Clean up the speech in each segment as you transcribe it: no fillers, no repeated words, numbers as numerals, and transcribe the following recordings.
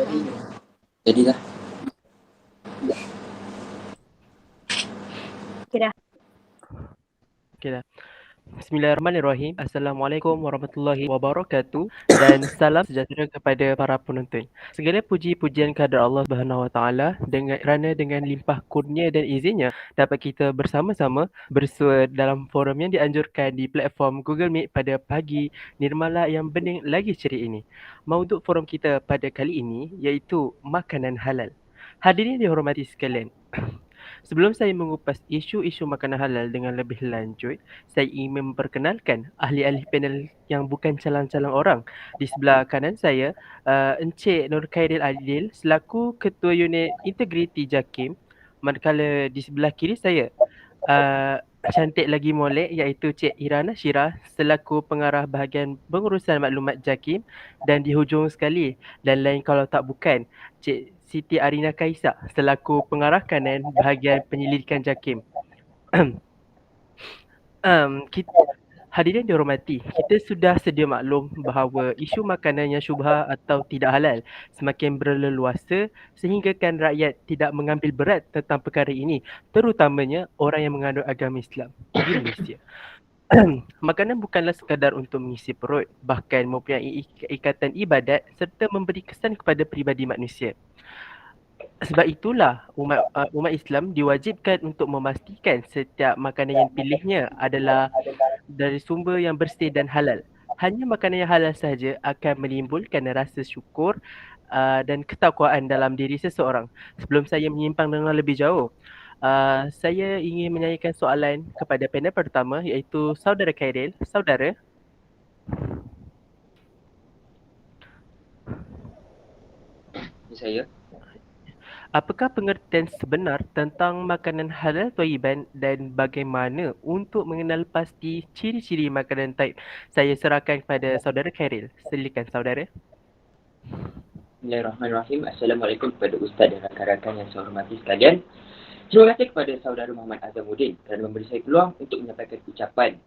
Jadilah. Okay dah. Okay dah. Bismillahirrahmanirrahim. Assalamualaikum warahmatullahi wabarakatuh dan salam sejahtera kepada para penonton. Segala puji-pujian kehadrat Allah Subhanahu Wa Taala kerana dengan limpah kurnia dan izinnya dapat kita bersama-sama bersua dalam forum yang dianjurkan di platform Google Meet pada pagi nirmala yang bening lagi ceria ini. Mauduk forum kita pada kali ini iaitu makanan halal. Hadirin dihormati sekalian. Sebelum saya mengupas isu-isu makanan halal dengan lebih lanjut, saya ingin memperkenalkan ahli-ahli panel yang bukan calang-calang orang. Di sebelah kanan saya, Encik Nur Khairil Adil selaku Ketua Unit Integriti JAKIM. Manakala di sebelah kiri saya, cantik lagi molek iaitu Cik Irana Syirah selaku Pengarah Bahagian Pengurusan Maklumat JAKIM. Dan di hujung sekali, dan lain kalau tak bukan, Cik Siti Arina Kaisa selaku Pengarah Kanan Bahagian Penyelidikan JAKIM. Hadirin dihormati, kita sudah sedia maklum bahawa isu makanan yang syubha atau tidak halal semakin berleluasa sehinggakan rakyat tidak mengambil berat tentang perkara ini, terutamanya orang yang menganut agama Islam di Malaysia. Makanan bukanlah sekadar untuk mengisi perut, bahkan mempunyai ikatan ibadat serta memberi kesan kepada peribadi manusia. Sebab itulah umat Islam diwajibkan untuk memastikan setiap makanan yang dipilihnya adalah dari sumber yang bersih dan halal. Hanya makanan yang halal sahaja akan menimbulkan rasa syukur dan ketakwaan dalam diri seseorang. Sebelum saya menyimpang dengan lebih jauh, saya ingin menyanyikan soalan kepada panel pertama iaitu Saudara Khairil. Saudara. Saya. Apakah pengertian sebenar tentang makanan halal thayyiban dan bagaimana untuk mengenal pasti ciri-ciri makanan thayyib? Saya serahkan kepada Saudara Khairil. Silakan saudara. Bismillahirrahmanirrahim. Assalamualaikum kepada Ustaz dan rakan-rakan yang saya hormati sekalian. Terima kasih kepada saudara Muhammad Azamuddin kerana memberi saya peluang untuk menyampaikan ucapan.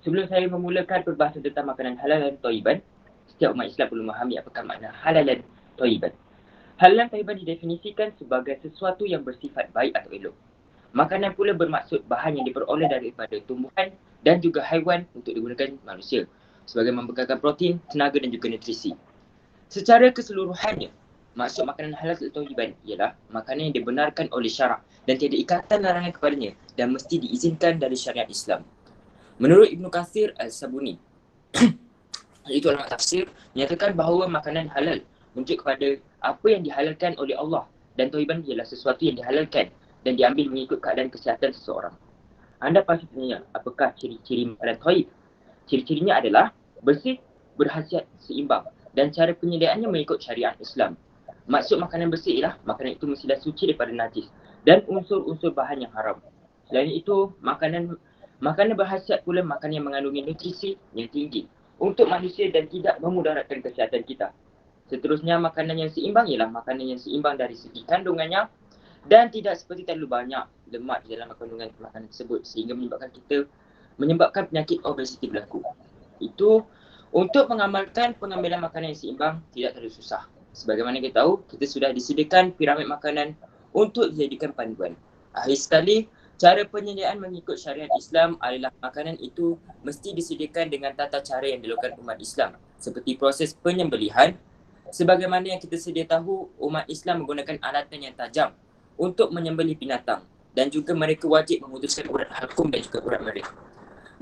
Sebelum saya memulakan perbahasan tentang makanan halal dan thayyiban, setiap umat Islam perlu memahami apakah makna halal dan thayyiban. Halal dan thayyiban didefinisikan sebagai sesuatu yang bersifat baik atau elok. Makanan pula bermaksud bahan yang diperoleh daripada tumbuhan dan juga haiwan untuk digunakan manusia sebagai membekalkan protein, tenaga dan juga nutrisi. Secara keseluruhannya, maksud makanan halal atau thayyiban ialah makanan yang dibenarkan oleh syarak dan tiada ikatan larangan kepadanya dan mesti diizinkan dari syariat Islam. Menurut Ibnu Katsir Al-Sabuni, iaitu ulama tafsir, menyatakan bahawa makanan halal menunjuk kepada apa yang dihalalkan oleh Allah dan thayyiban ialah sesuatu yang dihalalkan dan diambil mengikut keadaan kesihatan seseorang. Anda pasti tanya, apakah ciri-ciri makanan thayyib? Ciri-cirinya adalah bersih, berkhasiat seimbang dan cara penyediaannya mengikut syariat Islam. Maksud makanan bersih ialah makanan itu mestilah suci daripada najis dan unsur-unsur bahan yang haram. Selain itu, makanan berkhasiat pula makanan yang mengandungi nutrisi yang tinggi untuk manusia dan tidak memudaratkan kesihatan kita. Seterusnya, makanan yang seimbang ialah makanan yang seimbang dari segi kandungannya dan tidak seperti terlalu banyak lemak di dalam kandungan makanan tersebut sehingga menyebabkan penyakit obesiti berlaku. Itu untuk mengamalkan pengambilan makanan yang seimbang tidak terlalu susah. Sebagaimana kita tahu, kita sudah disediakan piramid makanan untuk dijadikan panduan. Akhir sekali, cara penyediaan mengikut syariat Islam adalah makanan itu mesti disediakan dengan tata cara yang dilakukan umat Islam seperti proses penyembelihan. Sebagaimana yang kita sedia tahu, umat Islam menggunakan alatan yang tajam untuk menyembelih binatang dan juga mereka wajib memutuskan urat halkum dan juga urat mereka.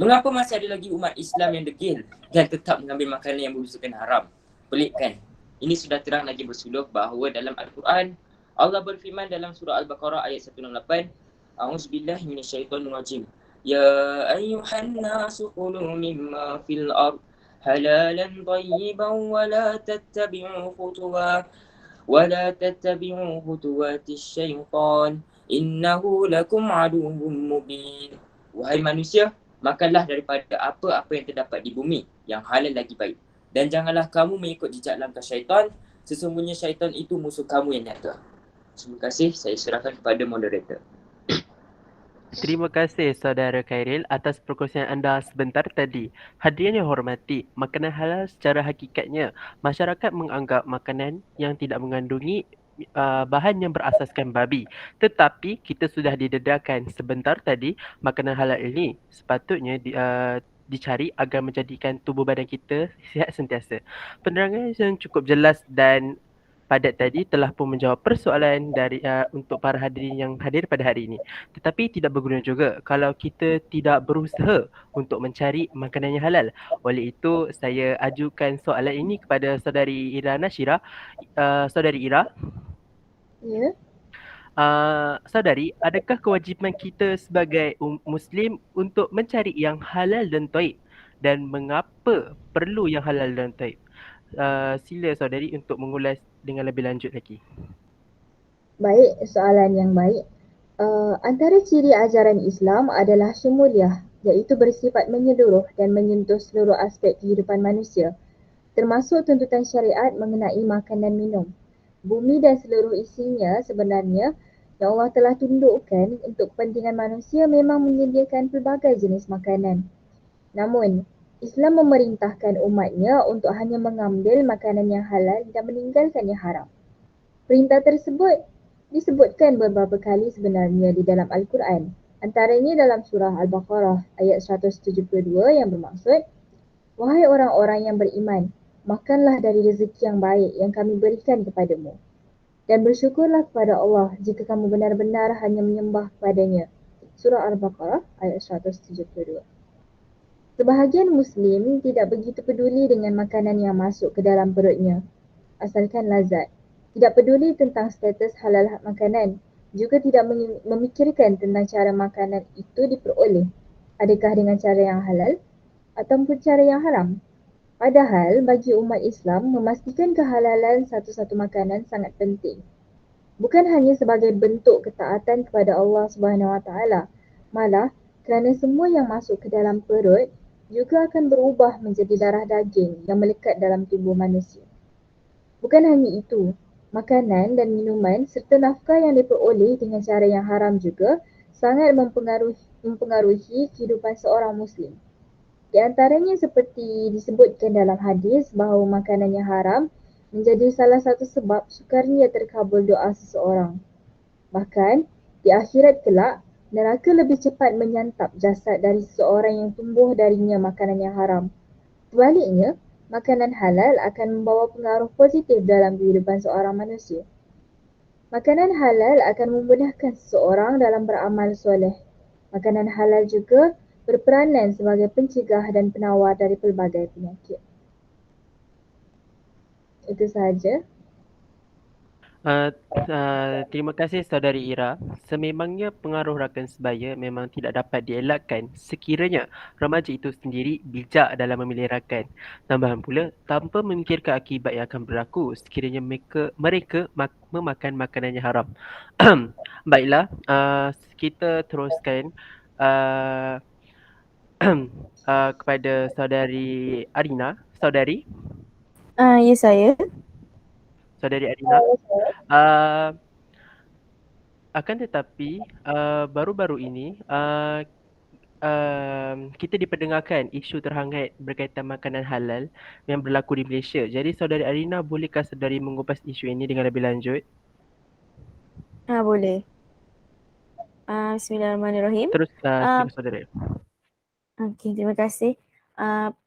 Mengapa masih ada lagi umat Islam yang degil dan tetap mengambil makanan yang berunsurkan haram? Pelik kan? Ini sudah terang lagi bersuluh bahawa dalam Al-Quran, Allah berfirman dalam surah Al-Baqarah ayat 168, A'udzubillahi minasyaitonirrajim. Ya ayyuhan nasu kulu mimma fil ard halalan thayyiban wa la tattabi'u khutuwatis syaitan innahu lakum aduwwum mubin. Wahai manusia, makanlah daripada apa-apa yang terdapat di bumi yang halal lagi baik. Dan janganlah kamu mengikut jejak langkah syaitan. Sesungguhnya syaitan itu musuh kamu yang nyata. Terima kasih. Saya serahkan kepada moderator. Terima kasih saudara Khairil atas perkongsian anda sebentar tadi. Hadirin yang hormati, makanan halal secara hakikatnya, masyarakat menganggap makanan yang tidak mengandungi bahan yang berasaskan babi. Tetapi kita sudah didedarkan sebentar tadi, makanan halal ini sepatutnya dicari agar menjadikan tubuh badan kita sihat sentiasa. Penerangan yang cukup jelas dan padat tadi telah pun menjawab persoalan dari untuk para hadirin yang hadir pada hari ini. Tetapi tidak berguna juga kalau kita tidak berusaha untuk mencari makanan yang halal. Oleh itu, saya ajukan soalan ini kepada saudari Ira Nashira. Saudari Ira, Ya. saudari, adakah kewajipan kita sebagai Muslim untuk mencari yang halal dan taib? Dan mengapa perlu yang halal dan taib? Sila saudari untuk mengulas dengan lebih lanjut lagi. Baik, soalan yang baik. Antara ciri ajaran Islam adalah syumuliah, iaitu bersifat menyeluruh dan menyentuh seluruh aspek kehidupan manusia, termasuk tuntutan syariat mengenai makan dan minum. Bumi dan seluruh isinya sebenarnya yang Allah telah tundukkan untuk kepentingan manusia memang menyediakan pelbagai jenis makanan. Namun, Islam memerintahkan umatnya untuk hanya mengambil makanan yang halal dan meninggalkan yang haram. Perintah tersebut disebutkan beberapa kali sebenarnya di dalam Al-Quran. Antaranya dalam surah Al-Baqarah ayat 172 yang bermaksud, "Wahai orang-orang yang beriman, makanlah dari rezeki yang baik yang kami berikan kepadamu. Dan bersyukurlah kepada Allah jika kamu benar-benar hanya menyembah kepadanya." Surah Al-Baqarah ayat 172. Sebahagian Muslim tidak begitu peduli dengan makanan yang masuk ke dalam perutnya, asalkan lazat. Tidak peduli tentang status halal makanan, juga tidak memikirkan tentang cara makanan itu diperoleh. Adakah dengan cara yang halal ataupun cara yang haram? Padahal bagi umat Islam, memastikan kehalalan satu-satu makanan sangat penting. Bukan hanya sebagai bentuk ketaatan kepada Allah Subhanahu Wa Taala, malah kerana semua yang masuk ke dalam perut juga akan berubah menjadi darah daging yang melekat dalam tubuh manusia. Bukan hanya itu, makanan dan minuman serta nafkah yang diperoleh dengan cara yang haram juga sangat mempengaruhi kehidupan seorang Muslim. Di antaranya seperti disebutkan dalam hadis bahawa makanan yang haram menjadi salah satu sebab sukarnya terkabul doa seseorang. Bahkan, di akhirat kelak, neraka lebih cepat menyantap jasad dari seseorang yang tumbuh darinya makanan yang haram. Sebaliknya, makanan halal akan membawa pengaruh positif dalam kehidupan seorang manusia. Makanan halal akan memudahkan seseorang dalam beramal soleh. Makanan halal juga berperanan sebagai pencegah dan penawar dari pelbagai penyakit. Itu sahaja. Terima kasih saudari Ira. Sememangnya pengaruh rakan sebaya memang tidak dapat dielakkan sekiranya remaja itu sendiri bijak dalam memilih rakan. Tambahan pula, tanpa memikirkan akibat yang akan berlaku sekiranya mereka memakan makanan yang haram. Baiklah, kita teruskan uh, kepada saudari Arina. Saudari Ya saya. Arina. Uh, Akan tetapi baru-baru ini kita diperdengarkan isu terhangat berkaitan makanan halal yang berlaku di Malaysia. Jadi saudari Arina, bolehkah saudari mengupas isu ini dengan lebih lanjut? Boleh. Bismillahirrahmanirrahim. Terus silakan saudari. Okey, terima kasih.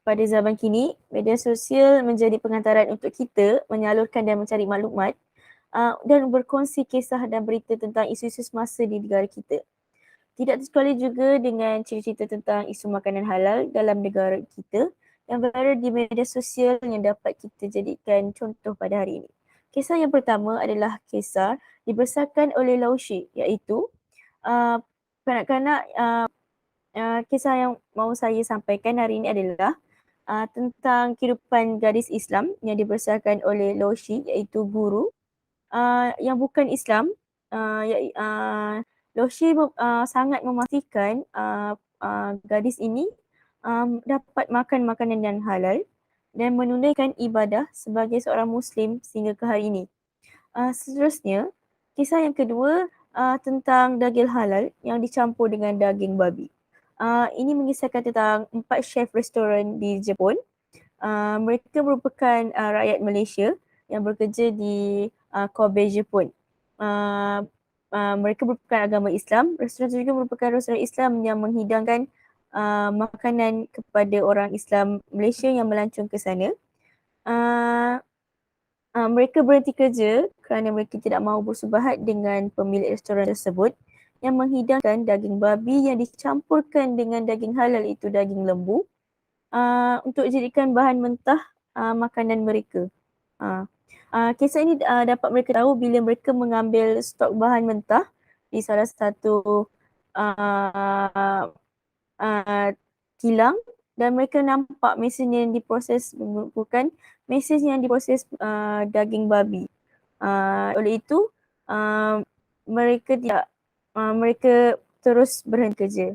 Pada zaman kini, media sosial menjadi pengantaran untuk kita menyalurkan dan mencari maklumat dan berkongsi kisah dan berita tentang isu-isu semasa di negara kita. Tidak terkecuali juga dengan cerita-cerita tentang isu makanan halal dalam negara kita yang berada di media sosial yang dapat kita jadikan contoh pada hari ini. Kisah yang pertama adalah kisah dibesarkan oleh Laushi, iaitu kanak-kanak. Kisah yang mahu saya sampaikan hari ini adalah tentang kehidupan gadis Islam yang dibesarkan oleh Laushi, iaitu guru yang bukan Islam. Laushi sangat memastikan gadis ini dapat makan makanan yang halal dan menunaikan ibadah sebagai seorang Muslim sehingga ke hari ini. Seterusnya, kisah yang kedua tentang daging halal yang dicampur dengan daging babi. Ini mengisahkan tentang 4 chef restoran di Jepun. Mereka merupakan rakyat Malaysia yang bekerja di Kobe, Jepun. Mereka merupakan agama Islam. Restoran itu juga merupakan restoran Islam yang menghidangkan makanan kepada orang Islam Malaysia yang melancong ke sana. Mereka berhenti kerja kerana mereka tidak mahu bersubahat dengan pemilik restoran tersebut yang menghidangkan daging babi yang dicampurkan dengan daging halal, itu daging lembu, untuk dijadikan bahan mentah makanan mereka. Kisah ini dapat mereka tahu bila mereka mengambil stok bahan mentah di salah satu kilang dan mereka nampak mesin yang diproses bukan mesin yang diproses daging babi. Oleh itu mereka terus berhenti kerja.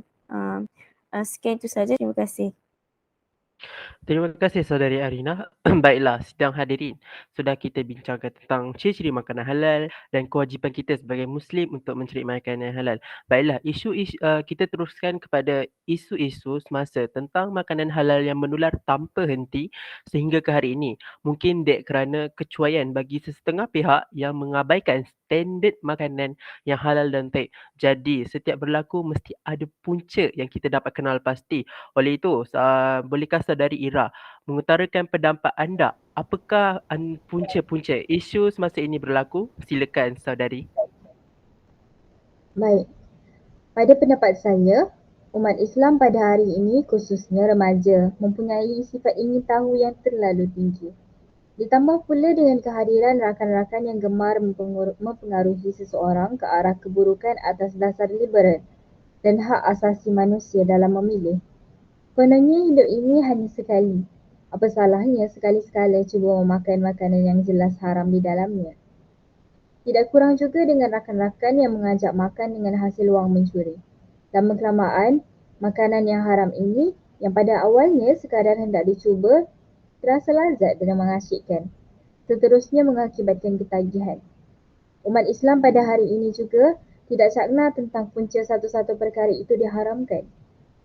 Sekian itu saja. Terima kasih. Terima kasih saudari Arina. Baiklah, sidang hadirin. Sudah kita bincangkan tentang ciri-ciri makanan halal dan kewajipan kita sebagai Muslim untuk mencari makanan halal. Baiklah, kita teruskan kepada isu-isu semasa tentang makanan halal yang menular tanpa henti sehingga ke hari ini. Mungkin dek kerana kecuaian bagi sesetengah pihak yang mengabaikan standard makanan yang halal dan baik. Jadi, setiap berlaku mesti ada punca yang kita dapat kenal pasti. Oleh itu, bolehkah saudari Ira mengutarakan pendapat anda? Apakah punca-punca isu semasa ini berlaku? Silakan saudari. Baik, pada pendapat saya, umat Islam pada hari ini khususnya remaja mempunyai sifat ingin tahu yang terlalu tinggi. Ditambah pula dengan kehadiran rakan-rakan yang gemar mempengaruhi seseorang ke arah keburukan atas dasar liberal dan hak asasi manusia dalam memilih. Kononnya hidup ini hanya sekali. Apa salahnya sekali-sekala cuba memakan makanan yang jelas haram di dalamnya? Tidak kurang juga dengan rakan-rakan yang mengajak makan dengan hasil wang mencuri. Lama kelamaan, makanan yang haram ini yang pada awalnya sekadar hendak dicuba terasa lazat dan mengasyikkan. Seterusnya mengakibatkan ketagihan. Umat Islam pada hari ini juga tidak cakna tentang punca satu-satu perkara itu diharamkan.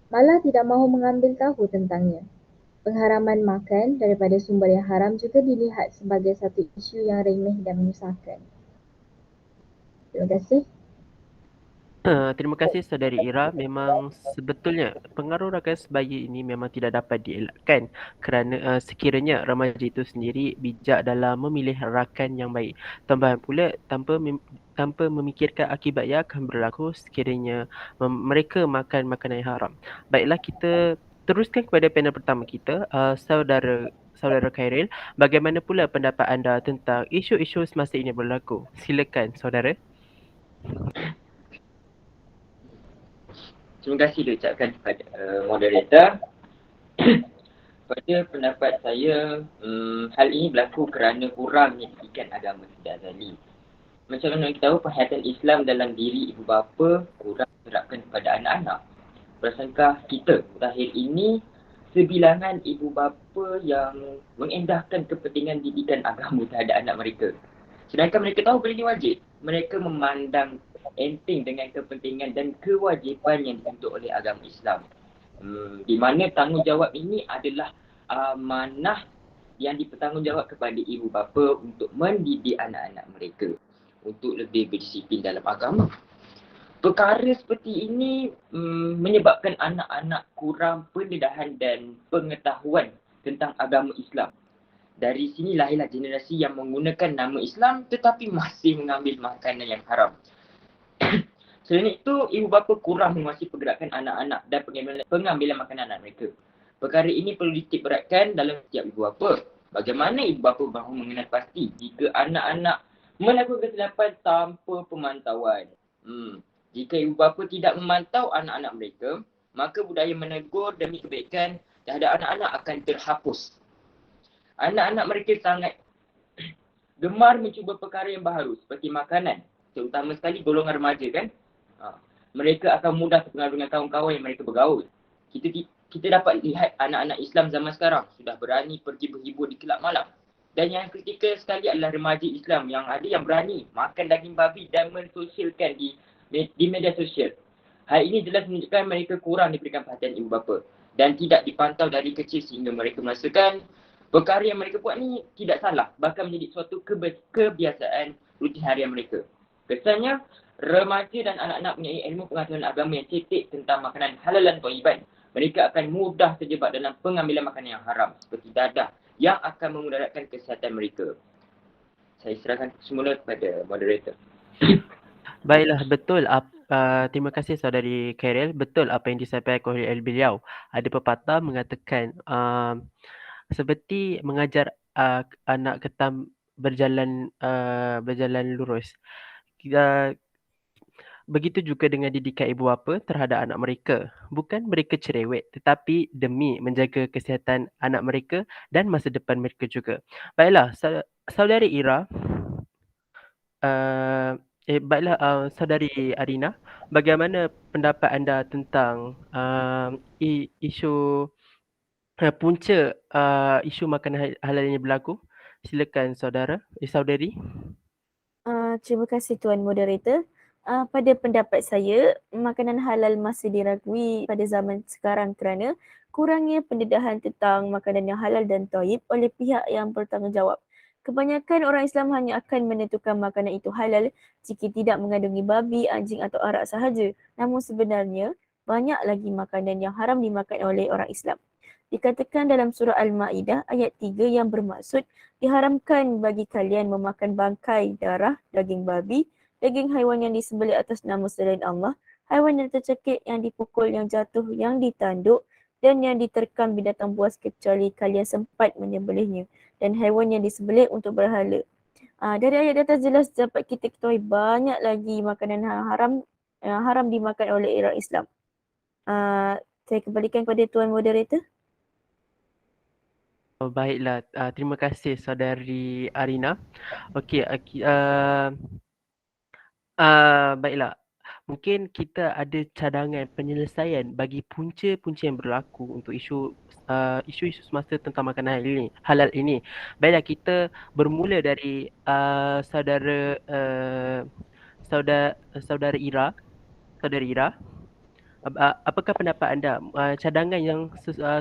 Malah tidak mahu mengambil tahu tentangnya. Pengharaman makan daripada sumber yang haram juga dilihat sebagai satu isu yang remeh dan menyusahkan. Terima kasih. Terima kasih saudari Ira. Memang sebetulnya pengaruh rakan sebaya ini memang tidak dapat dielakkan kerana sekiranya remaja itu sendiri bijak dalam memilih rakan yang baik. Tambahan pula tanpa memikirkan akibat yang akan berlaku sekiranya mereka makan makanan yang haram. Baiklah, kita teruskan kepada panel pertama kita, Saudara Khairil. Bagaimana pula pendapat anda tentang isu-isu semasa ini berlaku? Silakan saudara. Terima kasih diucapkan kepada moderator. Pada pendapat saya, hal ini berlaku kerana kurangnya didikan agama Siti Azali. Macam mana kita tahu, perhatian Islam dalam diri ibu bapa kurang diterapkan kepada anak-anak. Prasangka kita terakhir ini sebilangan ibu bapa yang mengendahkan kepentingan didikan agama terhadap anak mereka. Sedangkan mereka tahu benda ini wajib. Mereka memandang enteng dengan kepentingan dan kewajipan yang dituntut oleh agama Islam. Di mana tanggungjawab ini adalah amanah yang dipertanggungjawab kepada ibu bapa untuk mendidik anak-anak mereka untuk lebih berdisiplin dalam agama. Perkara seperti ini menyebabkan anak-anak kurang pendedahan dan pengetahuan tentang agama Islam. Dari sini lahirlah generasi yang menggunakan nama Islam tetapi masih mengambil makanan yang haram. Selain itu, ibu bapa kurang menguasai pergerakan anak-anak dan pengambilan makanan anak mereka. Perkara ini perlu dititik beratkan dalam setiap ibu bapa. Bagaimana ibu bapa mahu mengenal pasti jika anak-anak melakukan kesilapan tanpa pemantauan? Jika ibu bapa tidak memantau anak-anak mereka, maka budaya menegur demi kebaikan terhadap anak-anak akan terhapus. Anak-anak mereka sangat gemar mencuba perkara yang baru seperti makanan, terutama sekali golongan remaja kan. Mereka akan mudah terpengaruh dengan kawan-kawan yang mereka bergaul. Kita dapat lihat anak-anak Islam zaman sekarang sudah berani pergi berhibur di kelab malam. Dan yang kritikal sekali adalah remaja Islam yang ada yang berani makan daging babi dan mensosialkan di media sosial. Hal ini jelas menunjukkan mereka kurang diberikan perhatian ibu bapa dan tidak dipantau dari kecil sehingga mereka merasakan perkara yang mereka buat ni tidak salah, bahkan menjadi suatu kebiasaan rutin harian mereka. Kesannya, remaja dan anak-anak mempunyai ilmu pengetahuan agama yang cetek tentang makanan halal dan thayyiban. Mereka akan mudah terjebak dalam pengambilan makanan yang haram seperti dadah yang akan memudaratkan kesihatan mereka. Saya serahkan semula kepada moderator. Baiklah, betul. Terima kasih saudari Karel. Betul apa yang disampaikan oleh beliau. Ada pepatah mengatakan seperti mengajar anak ketam berjalan lurus. Begitu juga dengan didikan ibu bapa terhadap anak mereka. Bukan mereka cerewet, tetapi demi menjaga kesihatan anak mereka dan masa depan mereka juga. Baiklah, saudari Ira, saudari Arina, bagaimana pendapat anda tentang isu punca isu makanan halal ini berlaku? Silakan saudari. Terima kasih Tuan Moderator. Pada pendapat saya, makanan halal masih diragui pada zaman sekarang kerana kurangnya pendedahan tentang makanan yang halal dan thayyib oleh pihak yang bertanggungjawab. Kebanyakan orang Islam hanya akan menentukan makanan itu halal jika tidak mengandungi babi, anjing atau arak sahaja. Namun sebenarnya, banyak lagi makanan yang haram dimakan oleh orang Islam. Dikatakan dalam surah Al-Ma'idah ayat 3 yang bermaksud diharamkan bagi kalian memakan bangkai, darah, daging babi, daging haiwan yang disembelih atas nama selain Allah, haiwan yang tercekik, yang dipukul, yang jatuh, yang ditanduk dan yang diterkam binatang buas kecuali kalian sempat menyembelihnya, dan haiwan yang disembelih untuk berhala. Dari ayat atas jelas dapat kita ketahui banyak lagi makanan haram dimakan oleh orang Islam. Saya kembalikan kepada Tuan Moderator. Baiklah, terima kasih saudari Arina. Okey, baiklah. Mungkin kita ada cadangan penyelesaian bagi punca-punca yang berlaku untuk isu-isu semasa tentang makanan halal ini. Baiklah, kita bermula dari saudara Ira. Saudari Ira, apakah pendapat anda cadangan yang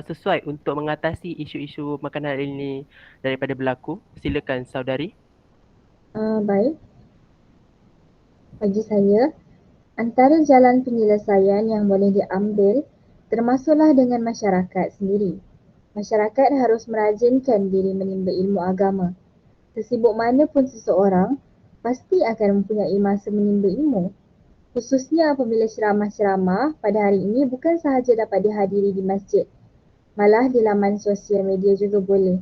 sesuai untuk mengatasi isu-isu makanan halal ini daripada berlaku? Silakan saudari. Baik. Bagi saya, antara jalan penyelesaian yang boleh diambil termasuklah dengan masyarakat sendiri. Masyarakat harus merajinkan diri menimba ilmu agama. Sesibuk mana pun seseorang, pasti akan mempunyai masa menimba ilmu. Khususnya apabila ceramah-ceramah pada hari ini bukan sahaja dapat dihadiri di masjid, malah di laman sosial media juga boleh.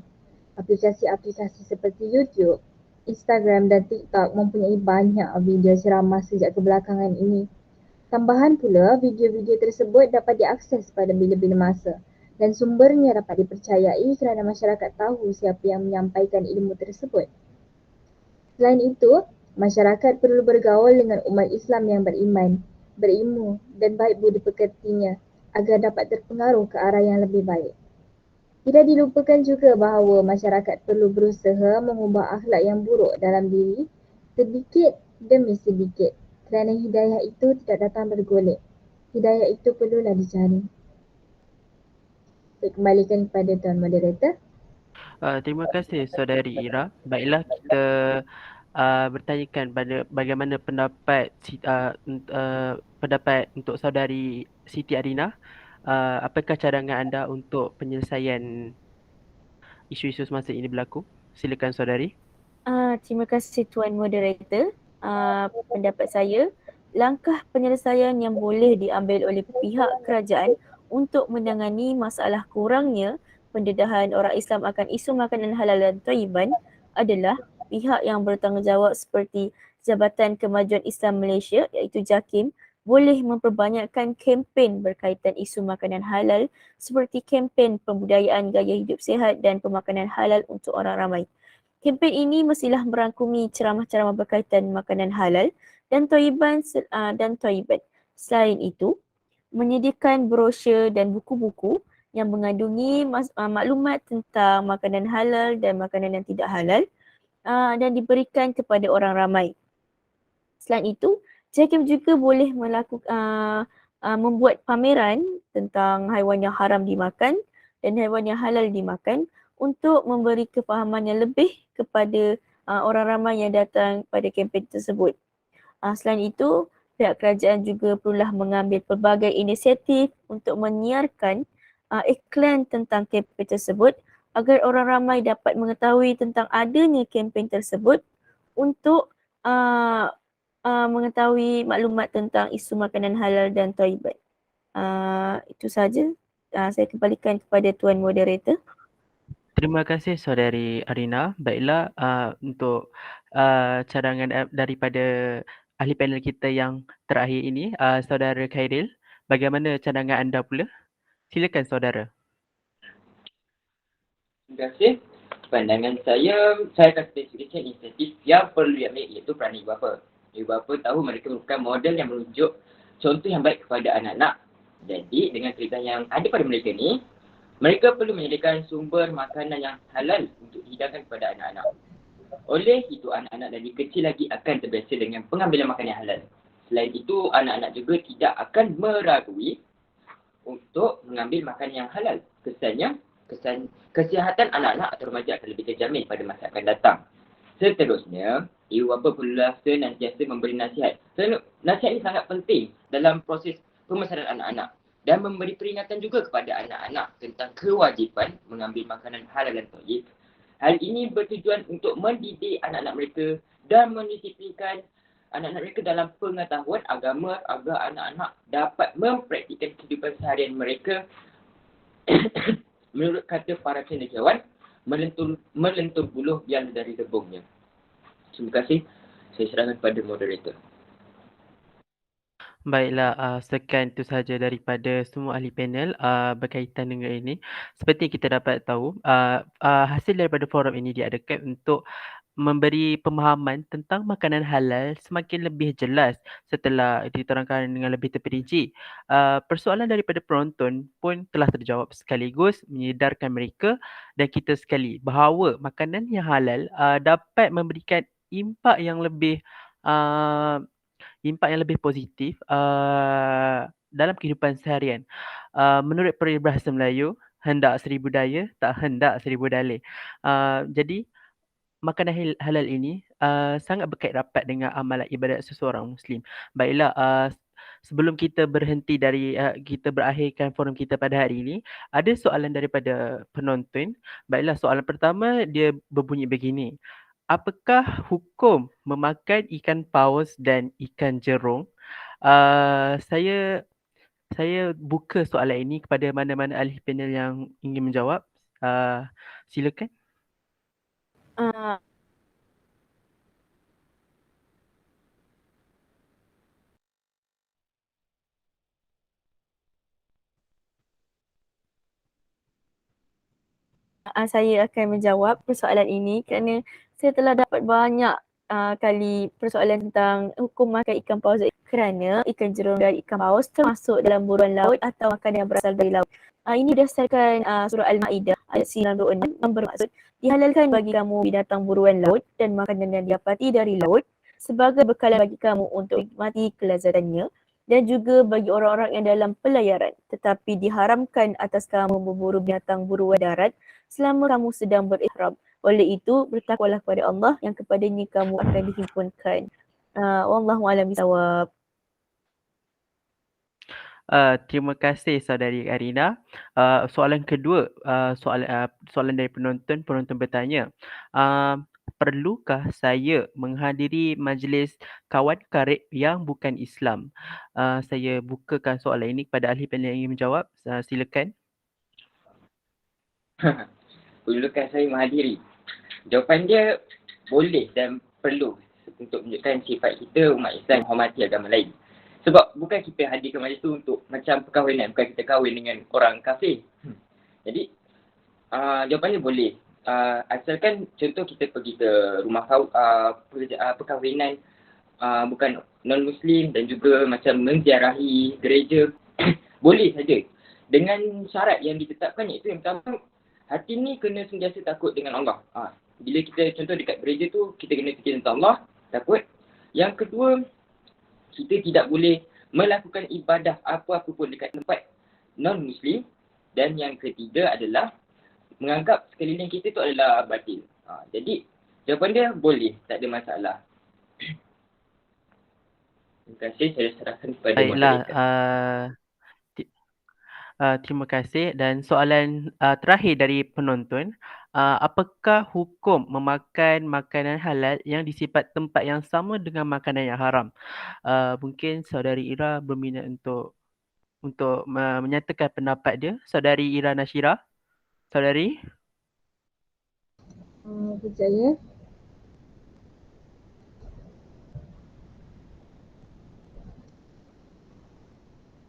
Aplikasi-aplikasi seperti YouTube, Instagram dan TikTok mempunyai banyak video ceramah sejak kebelakangan ini. Tambahan pula, video-video tersebut dapat diakses pada bila-bila masa dan sumbernya dapat dipercayai kerana masyarakat tahu siapa yang menyampaikan ilmu tersebut. Selain itu, masyarakat perlu bergaul dengan umat Islam yang beriman, berilmu dan baik budi pekertinya agar dapat terpengaruh ke arah yang lebih baik. Tidak dilupakan juga bahawa masyarakat perlu berusaha mengubah akhlak yang buruk dalam diri sedikit demi sedikit kerana hidayah itu tidak datang bergolek. Hidayah itu perlulah dicari. Saya kembalikan kepada Tuan Moderator. Terima kasih saudari Ira. Baiklah, kita bertanyakan bagaimana pendapat untuk saudari Siti Arina. Apakah cadangan anda untuk penyelesaian isu-isu semasa ini berlaku? Silakan saudari. Terima kasih Tuan Moderator. Pendapat saya, langkah penyelesaian yang boleh diambil oleh pihak kerajaan untuk menangani masalah kurangnya pendedahan orang Islam akan isu makanan halal dan thayyiban adalah pihak yang bertanggungjawab seperti Jabatan Kemajuan Islam Malaysia iaitu JAKIM boleh memperbanyakkan kempen berkaitan isu makanan halal seperti kempen pembudayaan gaya hidup sihat dan pemakanan halal untuk orang ramai. Kempen ini mestilah merangkumi ceramah-ceramah berkaitan makanan halal dan thayyiban. Selain itu, menyediakan brosur dan buku-buku yang mengandungi maklumat tentang makanan halal dan makanan yang tidak halal dan diberikan kepada orang ramai. Selain itu, JKIM juga boleh membuat pameran tentang haiwan yang haram dimakan dan haiwan yang halal dimakan untuk memberi kefahaman yang lebih kepada orang ramai yang datang pada kempen tersebut. Selain itu, pihak kerajaan juga perlulah mengambil pelbagai inisiatif untuk menyiarkan iklan tentang kempen tersebut agar orang ramai dapat mengetahui tentang adanya kempen tersebut untuk mengetahui maklumat tentang isu makanan halal dan thayyibat. Itu saja. Saya kembalikan kepada Tuan Moderator. Terima kasih Saudari Arina. Baiklah, untuk cadangan daripada ahli panel kita yang terakhir ini, Saudara Khairil, bagaimana cadangan anda pula? Silakan saudara. Terima kasih. Pandangan saya akan spesifikkan insentif yang perlu diambil iaitu peranan ibu bapa. Ibu bapa tahu mereka merupakan model yang menunjuk contoh yang baik kepada anak-anak. Jadi dengan cerita yang ada pada mereka ni, mereka perlu menyediakan sumber makanan yang halal untuk dihidangkan kepada anak-anak. Oleh itu, anak-anak dari kecil lagi akan terbiasa dengan pengambilan makanan yang halal. Selain itu, anak-anak juga tidak akan meragui untuk mengambil makanan yang halal. Kesihatan anak-anak atau remaja akan lebih terjamin pada masa akan datang. Seterusnya, ibu bapa perlulah senantiasa memberi nasihat. Nasihat ini sangat penting dalam proses pembesaran anak-anak dan memberi peringatan juga kepada anak-anak tentang kewajipan mengambil makanan halal dan thayyib. Hal ini bertujuan untuk mendidik anak-anak mereka dan mendisiplinkan anak-anak mereka dalam pengetahuan agama agar anak-anak dapat mempraktikkan kehidupan seharian mereka menurut kata para cendekiawan, melentur buluh yang dari rebungnya. Terima kasih. Saya serahkan kepada moderator. Baiklah, sekian itu sahaja daripada semua ahli panel berkaitan dengan ini. Seperti kita dapat tahu, hasil daripada forum ini diadakan untuk memberi pemahaman tentang makanan halal semakin lebih jelas setelah diterangkan dengan lebih terperinci. Persoalan daripada penonton pun telah terjawab sekaligus menyedarkan mereka dan kita sekali bahawa makanan yang halal dapat memberikan impak yang lebih positif dalam kehidupan seharian. Menurut peribahasa Melayu, hendak seribu daya, tak hendak seribu dalih. Jadi, makanan halal ini sangat berkait rapat dengan amalan ibadat seseorang Muslim. Baiklah, sebelum kita berhenti dari kita berakhirkan forum kita pada hari ini, ada soalan daripada penonton. Baiklah, soalan pertama dia berbunyi begini. Apakah hukum memakan ikan paus dan ikan jerung? Saya buka soalan ini kepada mana-mana ahli panel yang ingin menjawab. Silakan. Saya akan menjawab persoalan ini kerana saya telah dapat banyak kali persoalan tentang hukum makan ikan paus kerana ikan jerung dan ikan paus termasuk dalam buruan laut atau makanan yang berasal dari laut. Ini berdasarkan surah Al-Ma'idah ayat 96 yang bermaksud dihalalkan bagi kamu binatang buruan laut dan makanan yang didapati dari laut sebagai bekalan bagi kamu untuk menikmati kelezatannya dan juga bagi orang-orang yang dalam pelayaran, tetapi diharamkan atas kamu berburu binatang buruan darat selama kamu sedang berihram. Oleh itu, bertakwalah kepada Allah yang kepadanya kamu akan dihimpunkan. Wallahu a'lam bishawab. Terima kasih saudari Arina. Soalan kedua, soalan dari penonton bertanya, perlukah saya menghadiri majlis kawan karib yang bukan Islam? Saya bukakan soalan ini kepada ahli panel yang ingin menjawab. Silakan. Perlukah saya menghadiri? Jawapan dia boleh dan perlu untuk menunjukkan sifat kita umat Islam menghormati agama lain. Sebab bukan kita hadirkan majlis tu untuk macam perkahwinan, bukan kita kahwin dengan orang kafir. Jadi jawapannya boleh. Asalkan contoh kita pergi ke rumah perkahwinan bukan non-Muslim dan juga macam menziarahi gereja, boleh saja. dengan syarat yang ditetapkan, iaitu yang pertama, hati ni kena sentiasa takut dengan Allah. Bila kita contoh dekat gereja tu, kita kena fikir tentang Allah, takut. Yang kedua, kita tidak boleh melakukan ibadah apa-apa pun dekat tempat non-Muslim. Dan yang ketiga adalah menganggap sekeliling kita tu adalah batil. Jadi, jawapan dia boleh, tak ada masalah. Terima kasih, saya serahkan kepada Baiklah, moderator. terima kasih. Dan soalan terakhir dari penonton, apakah hukum memakan makanan halal yang disifat tempat yang sama dengan makanan yang haram? Mungkin saudari Ira berminat untuk menyatakan pendapat dia. Saudari Ira Nashira, saudari? Kejap ya.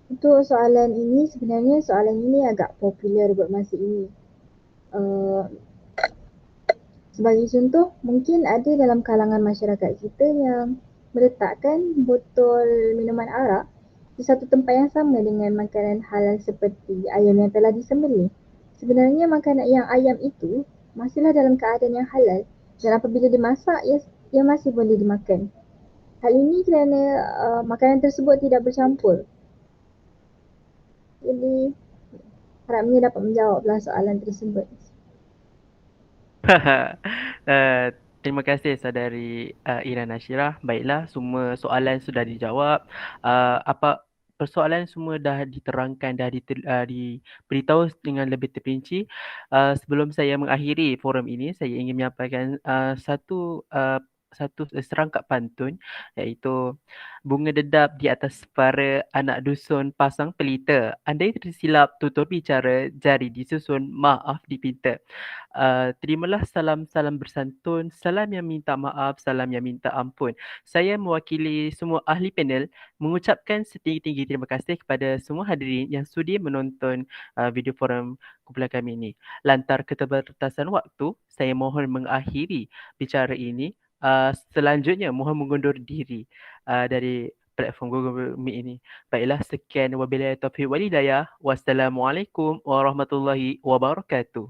Untuk soalan ini, sebenarnya soalan ini agak popular buat masa ini. Sebagai contoh, mungkin ada dalam kalangan masyarakat kita yang meletakkan botol minuman arak di satu tempat yang sama dengan makanan halal seperti ayam yang telah disembelih. Sebenarnya makanan yang ayam itu masihlah dalam keadaan yang halal dan apabila dimasak, ia masih boleh dimakan. Hal ini kerana makanan tersebut tidak bercampur. Jadi, harapnya dapat menjawablah soalan tersebut. Terima kasih saudari Ira Nashira. Baiklah, semua soalan sudah dijawab. Persoalan semua dah diterangkan, dah diberitahu dengan lebih terperinci. Sebelum saya mengakhiri forum ini, saya ingin menyampaikan satu serangkap pantun, iaitu bunga dedap di atas para anak dusun pasang pelita. Andai tersilap tutur bicara, jari disusun, maaf dipinta. Terimalah salam-salam bersantun, salam yang minta maaf, salam yang minta ampun. Saya mewakili semua ahli panel mengucapkan setinggi-tinggi terima kasih kepada semua hadirin yang sudi menonton video forum kumpulan kami ini. Lantar keterbatasan waktu, saya mohon mengakhiri bicara ini. Selanjutnya mohon mengundur diri dari platform Google Meet ini. Baiklah, sekian wabillahi taufiq wal hidayah. Wassalamualaikum warahmatullahi wabarakatuh.